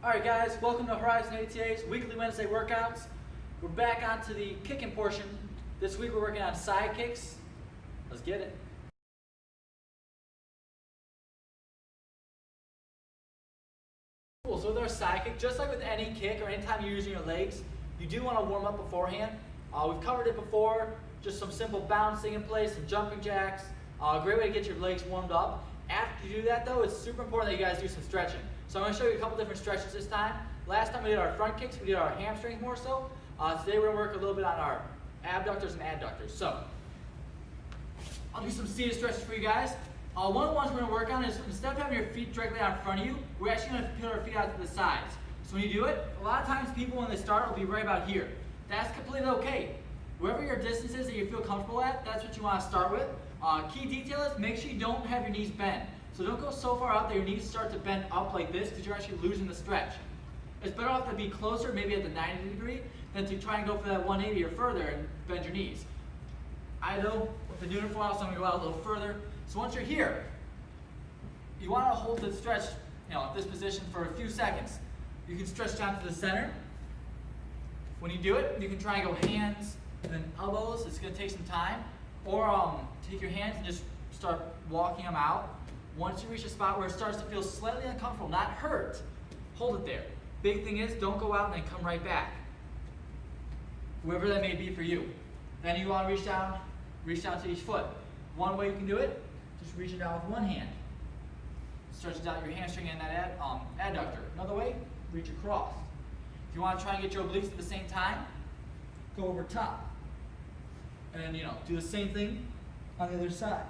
Alright guys, welcome to Horizon ATA's weekly Wednesday workouts. We're back onto the kicking portion. This week we're working on side kicks. Let's get it. Cool, so with our side kick, just like with any kick or anytime you're using your legs, you do want to warm up beforehand. We've covered it before, just some simple bouncing in place, some jumping jacks. A great way to get your legs warmed up. After you do that though, it's super important that you guys do some stretching. So I'm going to show you a couple different stretches this time. Last time we did our front kicks, we did our hamstrings more so. Today we're going to work a little bit on our abductors and adductors. So I'll do some seated stretches for you guys. One of the ones we're going to work on is instead of having your feet directly out in front of you, we're actually going to put our feet out to the sides. So when you do it, a lot of times people when they start will be right about here. That's completely okay. Wherever your distance is that you feel comfortable at, that's what you want to start with. Key detail is make sure you don't have your knees bent. So don't go so far out that your knees start to bend up like this because you're actually losing the stretch. It's better off to be closer, maybe at the 90 degree, than to try and go for that 180 or further and bend your knees. I though, with the doing it for a while, so I'm going to go out a little further. So once you're here, you want to hold the stretch, this position for a few seconds. You can stretch down to the center. When you do it, you can try and go hands and then elbows. It's going to take some time. Or take your hands and just start walking them out. Once you reach a spot where it starts to feel slightly uncomfortable, not hurt, hold it there. Big thing is, don't go out and then come right back. Whoever that may be for you. Then you want to reach down to each foot. One way you can do it, just reach it down with one hand. Stretch down your hamstring and that adductor. Another way, reach across. If you want to try and get your obliques at the same time, go over top. And then, do the same thing on the other side.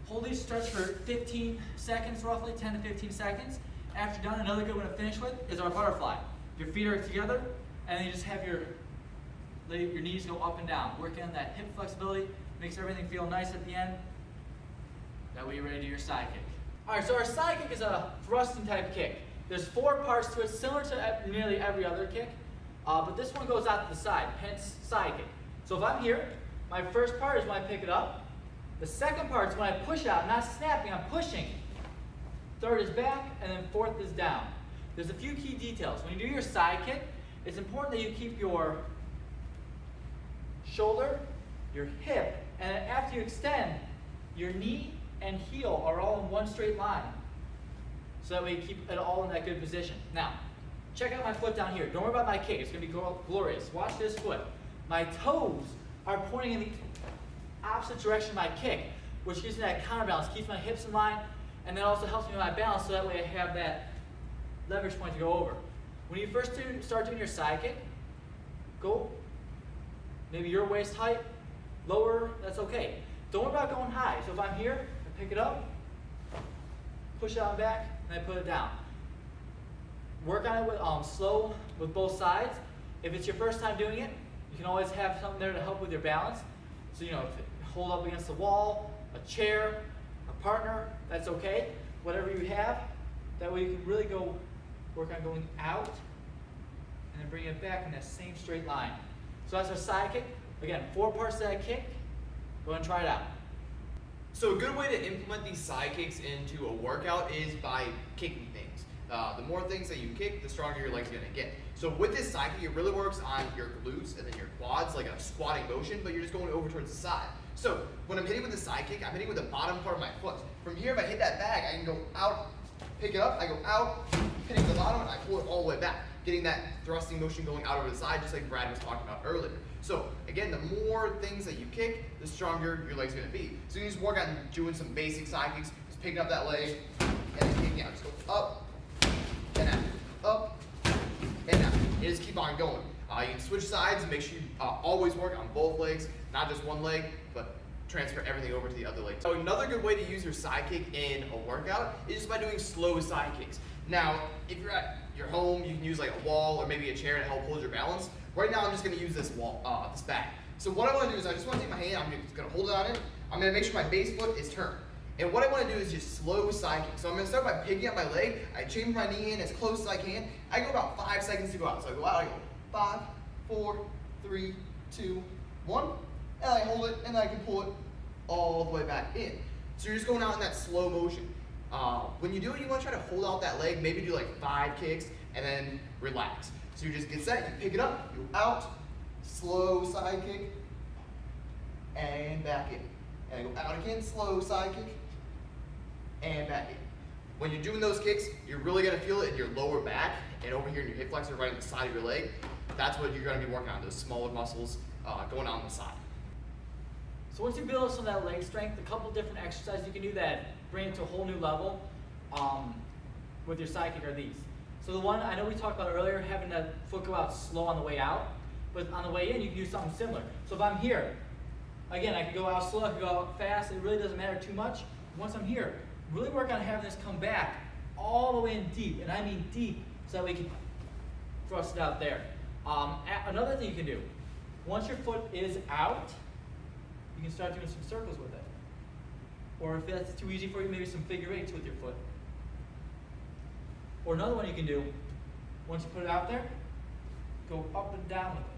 Hold each stretch for 15 seconds, roughly 10 to 15 seconds. After you're done, another good one to finish with is our butterfly. Your feet are together, and then you just have your knees go up and down. Working on that hip flexibility, makes everything feel nice at the end. That way you're ready to do your side kick. All right, so our side kick is a thrusting type kick. There's 4 parts to it, similar to nearly every other kick, but this one goes out to the side, hence side kick. So if I'm here, my first part is when I pick it up. The second part is when I push out, not snapping, I'm pushing. Third is back, and then fourth is down. There's a few key details. When you do your side kick, it's important that you keep your shoulder, your hip, and after you extend, your knee and heel are all in one straight line. So that way you keep it all in that good position. Now, check out my foot down here. Don't worry about my kick. It's going to be glorious. Watch this foot. My toes are pointing in the opposite direction of my kick, which gives me that counterbalance, keeps my hips in line, and then also helps me with my balance so that way I have that leverage point to go over. When you first start doing your side kick, go maybe your waist height, lower, that's okay. Don't worry about going high. So if I'm here, I pick it up, push it out and back, and I put it down. Work on it with slow with both sides. If it's your first time doing it, you can always have something there to help with your balance. So, hold up against the wall, a chair, a partner, that's okay. Whatever you have, that way you can really go work on going out and then bring it back in that same straight line. So that's our side kick. Again, 4 parts to that kick. Go ahead and try it out. So a good way to implement these side kicks into a workout is by kicking things. The more things that you kick, the stronger your leg's gonna get. So with this side kick, it really works on your glutes and then your quads, like a squatting motion, but you're just going over towards the side. So when I'm hitting with the side kick, I'm hitting with the bottom part of my foot. From here, if I hit that bag, I can go out, pick it up, I go out, hitting the bottom, and I pull it all the way back, getting that thrusting motion going out over the side, just like Brad was talking about earlier. So again, the more things that you kick, the stronger your leg's gonna be. So you just work on doing some basic side kicks, just picking up that leg, and then kicking out. Just go up, and out, up, and out. And just keep on going. You can switch sides and make sure you always work on both legs, not just one leg, but transfer everything over to the other leg. So another good way to use your side kick in a workout is just by doing slow side kicks. Now, if you're at your home, you can use like a wall or maybe a chair to help hold your balance. Right now, I'm just gonna use this this bag. So what I wanna do is I just wanna take my hand, I'm just gonna hold it on it. I'm gonna make sure my base foot is turned. And what I wanna do is just slow side kick. So I'm gonna start by picking up my leg, I chamber my knee in as close as I can. I go about 5 seconds to go out. So I go out, I go 5, 4, 3, 2, 1, and I hold it, and I can pull it all the way back in. So you're just going out in that slow motion. When you do it, you want to try to hold out that leg, maybe do like 5 kicks, and then relax. So you just get set, you pick it up, you go out, slow side kick, and back in. And go out again, slow side kick, and back in. When you're doing those kicks, you're really going to feel it in your lower back, and over here in your hip flexor, right on the side of your leg. That's what you're going to be working on, those smaller muscles going on the side. So once you build up some of that leg strength, a couple different exercises you can do that bring it to a whole new level with your side kick are these. So the one I know we talked about earlier, having that foot go out slow on the way out, but on the way in you can do something similar. So if I'm here, again, I can go out slow, I can go out fast, it really doesn't matter too much. Once I'm here, really work on having this come back all the way in deep, and I mean deep, so that we can thrust it out there. Another thing you can do, once your foot is out, you can start doing some circles with it. Or if that's too easy for you, maybe some figure eights with your foot. Or another one you can do, once you put it out there, go up and down with it.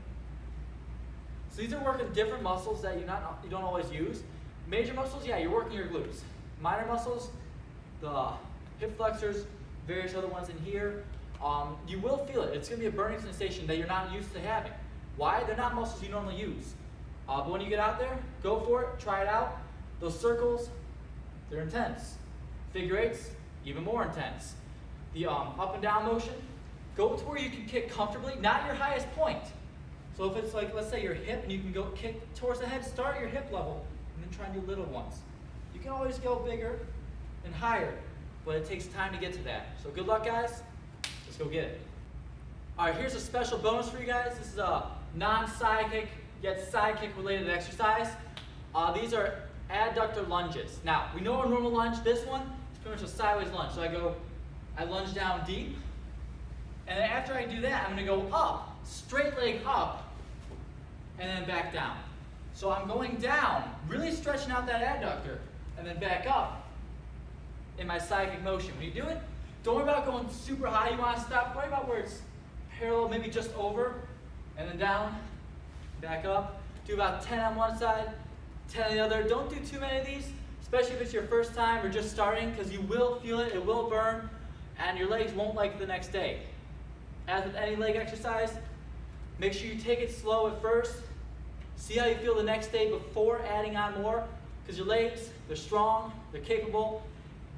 So these are working different muscles that you don't always use. Major muscles, yeah, you're working your glutes. Minor muscles, the hip flexors, various other ones in here, you will feel it. It's going to be a burning sensation that you're not used to having. Why? They're not muscles you normally use. But when you get out there, go for it, try it out. Those circles, they're intense. Figure eights, even more intense. The up and down motion, go to where you can kick comfortably, not your highest point. So if it's like, let's say your hip and you can go kick towards the head, start at your hip level and then try and do little ones. You can always go bigger and higher, but it takes time to get to that. So good luck, guys. Let's go get it. All right, here's a special bonus for you guys. This is a non-side kick, yet side kick related exercise. These are adductor lunges. Now, we know a normal lunge. This one is pretty much a sideways lunge. So I lunge down deep, and then after I do that, I'm going to go up, straight leg up, and then back down. So I'm going down, really stretching out that adductor, and then back up in my side kick motion. When you do it, don't worry about going super high. You want to stop. Worry about where it's parallel, maybe just over, and then down, back up. Do about 10 on one side, 10 on the other. Don't do too many of these, especially if it's your first time or just starting, because you will feel it, it will burn, and your legs won't like it the next day. As with any leg exercise, make sure you take it slow at first. See how you feel the next day before adding on more, because your legs, they're strong, they're capable,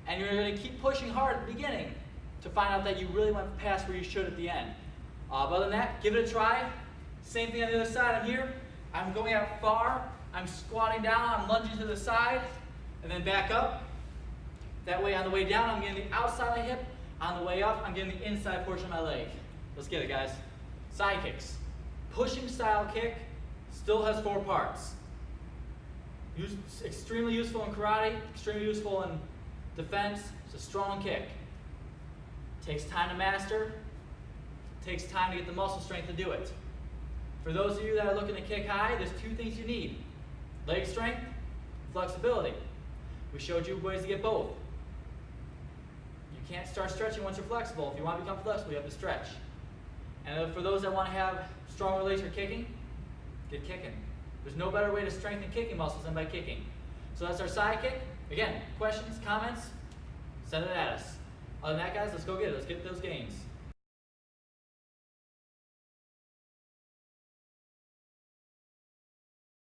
and you're going to keep pushing hard at the beginning to find out that you really went past where you should at the end. But other than that, give it a try. Same thing on the other side. I'm here. I'm going out far. I'm squatting down. I'm lunging to the side, and then back up. That way, on the way down, I'm getting the outside of my hip. On the way up, I'm getting the inside portion of my leg. Let's get it, guys. Side kicks. Pushing style kick still has 4 parts. Extremely useful in karate, extremely useful in defense. It's a strong kick. Takes time to master. Takes time to get the muscle strength to do it. For those of you that are looking to kick high, there's 2 things you need. Leg strength, flexibility. We showed you ways to get both. You can't start stretching once you're flexible. If you want to become flexible, you have to stretch. And for those that want to have stronger legs for kicking, get kicking. There's no better way to strengthen kicking muscles than by kicking. So that's our side kick. Again, questions, comments, send it at us. Other than that, guys, let's go get it. Let's get those gains.